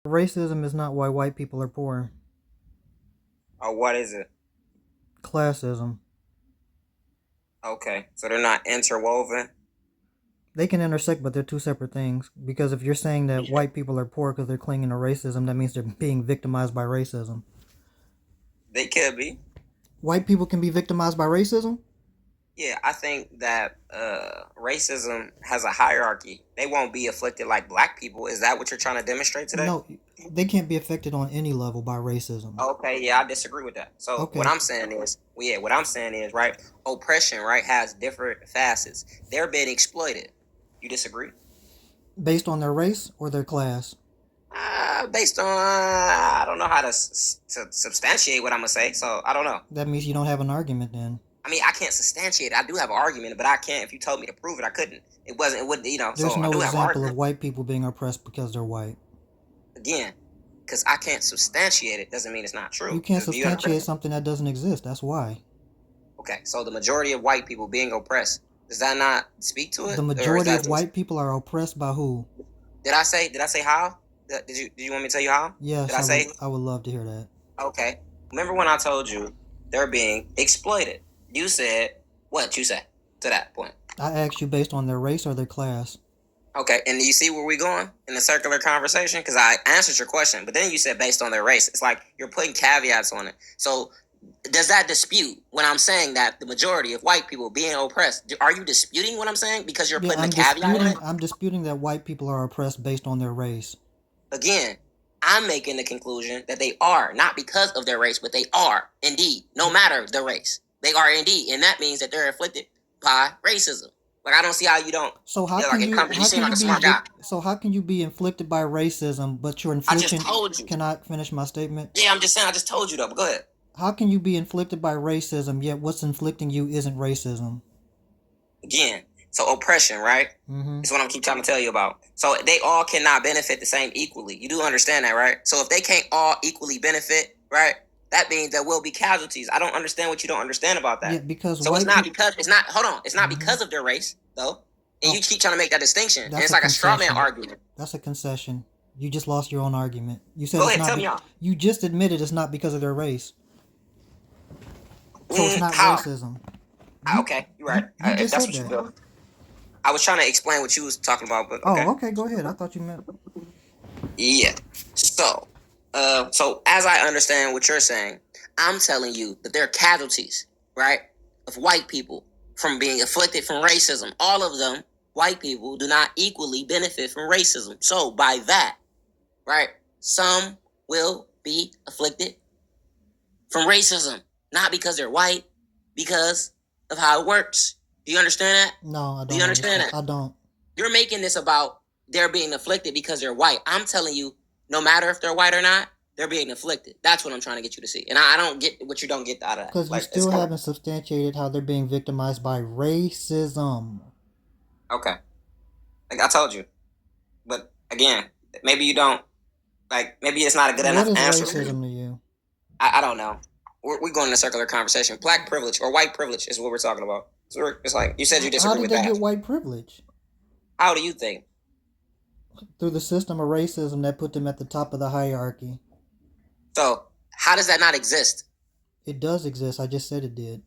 Racism is not why white people are poor. Or what is it? Classism. Okay, so they're not interwoven. They can intersect, but they're two separate things. Because if you're saying that Yeah, white people are poor because they're clinging to racism, that means they're being victimized by racism. they could be. White people can be victimized by racism? Yeah, I think that racism has a hierarchy. They won't be afflicted like black people. Is that what you're trying to demonstrate today? No, they can't be affected on any level by racism. Okay, yeah, I disagree with that. So what Okay, I'm saying is, well, yeah, what I'm saying is, right, oppression, right, has different facets. They're being exploited. You disagree? based on their race or their class? Based on I don't know how to substantiate what I'm gonna say, so I don't know. That means you don't have an argument then. I mean, I can't substantiate it. I do have an argument, but I can't. If you told me to prove it, I couldn't. It wasn't. It would, you know. There's So I no do have an example of argument white people being oppressed because they're white. again, because I can't substantiate it doesn't mean it's not You true. can't Do you substantiate understand? something that doesn't exist. That's why. Okay, so the majority of white people being oppressed, does that not speak to The it, or is majority that of just? white people are oppressed by who? Did I say how? Did you want me to tell you how? Did Yes, I I would. say? I would love to hear that. Okay. Remember when I told you they're being exploited? You said what you said to that point. I asked you based on their race or their class. Okay, and you see where we going in the circular conversation? Because I answered your question, but then you said based on their race. It's like you're putting caveats on it. So does that dispute when I'm saying that the majority of white people being oppressed? Are you disputing what I'm saying because you're Yeah, putting a caveat on it? I'm disputing that white people are oppressed based on their race. Again, I'm making the conclusion that they are not because of their race, but they are indeed, no matter the race, they are indeed, and that means that they're afflicted by racism. Like I don't see how you don't. So how Yeah, can like it you comes. You seem like a smart guy. so how can you be inflicted by racism but your I just infliction told you. can I finish my statement? Yeah, I'm just saying. I just told you though. But go ahead. How can you be inflicted by racism yet what's inflicting you isn't racism? Again, so oppression, right? Mm-hmm. Is what I'm keep trying to tell you about. So they all cannot benefit the same equally. You do understand that, right? So if they can't all equally benefit, right? That means there will be casualties. I don't understand what you don't understand about Yeah, that. because So it's white not people. because it's not. Hold on, it's not Mm-hmm. because of their race though. And you Oh, keep trying to make that distinction, and that's it's a like a straw man concession. argument. That's a concession. You just lost your own argument. You said Go it's ahead, not. tell me how. You just admitted it's not because of their race, so it's not How? racism. You Okay, you're right. you If just that's said what you that. feel, I was trying to explain what you was talking about, but Oh, okay. okay. Go ahead. I thought you meant. Yeah. So, so as I understand what you're saying, I'm telling you that there are casualties, right, of white people from being afflicted from racism. All of them, white people, do not equally benefit from racism. So, by that, right, some will be afflicted from racism, not because they're white, because of how it works. Do you understand that? No, I Do you don't understand understand. that? I don't. You're making this about they're being afflicted because they're white. I'm telling you, no matter if they're white or not, they're being afflicted. That's what I'm trying to get you to see. And I don't get what you don't get out of that. Because you Like it's still kind of haven't substantiated how they're being victimized by racism. okay. Like I told you, but again, maybe you don't like. Maybe it's not a good What enough is answer for you. racism to you? I don't know. We're going in a circular conversation. Black privilege or white privilege is what we're talking about. So it's like you said you How disagree did with they get that. white privilege? How do you think? Through the system of racism that put them at the top of the hierarchy. So how does that not exist? It does exist. I just said it did.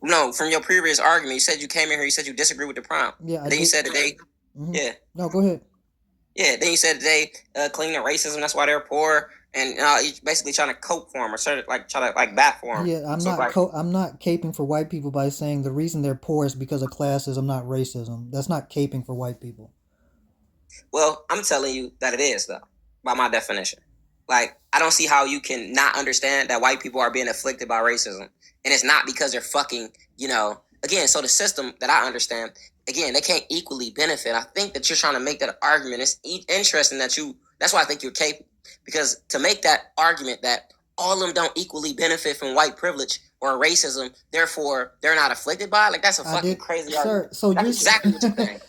No, from your previous argument, you said you came in here. You said you disagree with the prompt. Yeah, I Then you did. said that they, Mm-hmm. yeah, No, go ahead. yeah. Then you said that they clean the racism. That's why they're poor, and you basically trying to cope for them or sort of like try to like bat for them. Yeah, So like, I'm not caping for white people by saying the reason they're poor is because of classism, not racism. That's not caping for white people. well, I'm telling you that it is though, by my definition. Like, I don't see how you can not understand that white people are being afflicted by racism, and it's not because they're fucking, Again, so the system that I understand, again, they can't equally benefit. I think that you're trying to make that argument. It's interesting that you. That's why I think you're capable, because to make that argument that all of them don't equally benefit from white privilege or racism, therefore they're not afflicted by it, like that's a I fucking did, crazy sir. argument. So That's you're exactly what you're saying.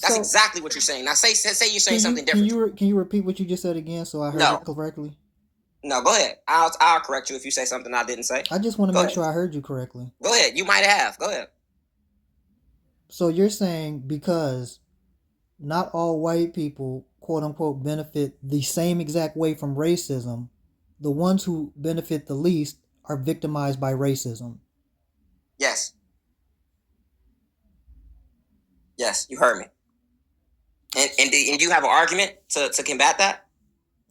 That's so exactly what you're saying. Now say you're saying something different. can you repeat what you just said again so I heard it No, correctly? no, go ahead. I'll correct you if you say something I didn't say. I just want to Go make ahead. sure I heard you correctly. Go ahead. You might have. Go ahead. So you're saying because not all white people, quote unquote, benefit the same exact way from racism. The ones who benefit the least are victimized by racism. Yes. Yes, you heard me. And you have an argument to combat that?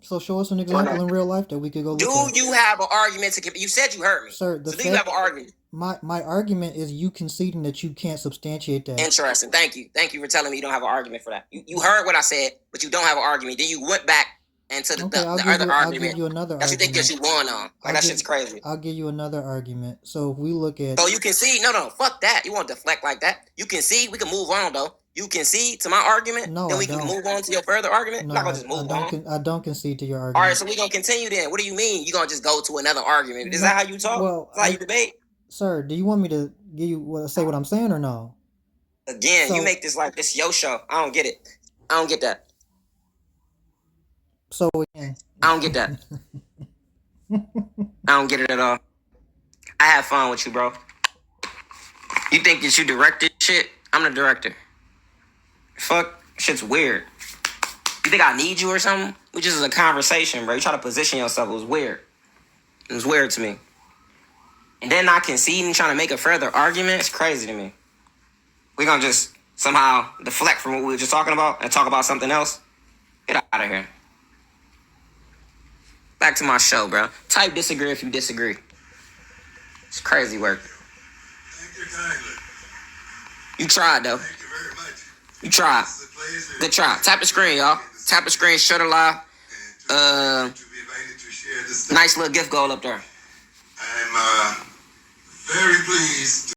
So show us an example in real life that we could go Do look at. you have an argument to combat? You said you heard me. Sir, so do you have an argument? My argument is you conceding that you can't substantiate that. Interesting. Thank you. Thank you for telling me you don't have an argument for that. You heard what I said, but you don't have an argument. Then you went back into the other argument. I'll give you another that argument. You think that you won on. Like, that shit's crazy. I'll give you another argument. So if we look at... So you can see... No, fuck that. You want to deflect like that? You can see... We can move on, though. You concede to my argument? No, then we can move on to your further argument? No, I'm not going to just move on. I don't concede to your argument. All right, so we're going to continue then. What do you mean? You're going to just go to another argument? Is that how you talk? Well, Is that how you debate? Sir, do you want me to give you say what I'm saying or no? Again, you make this like this your show. I don't get it. I don't get that. So again, I don't get that. I don't get it at all. I have fun with you, bro. You think that you directed shit? I'm the director. Fuck, shit's weird. You think I need you or something? We just is a conversation, bro. You try to position yourself. It was weird. It was weird to me. And then not conceding, trying to make a further argument. It's crazy to me. We're gonna just somehow deflect from what we were just talking about and talk about something else. Get out of here. Back to my show, bro. Type disagree if you disagree. It's crazy work. Thank you kindly. You tried, though. Thank you very much. You tried. Good try. Tap the screen, y'all. Tap the screen, shut it live. To be invited to share this. Nice little gift goal up there. I'm very pleased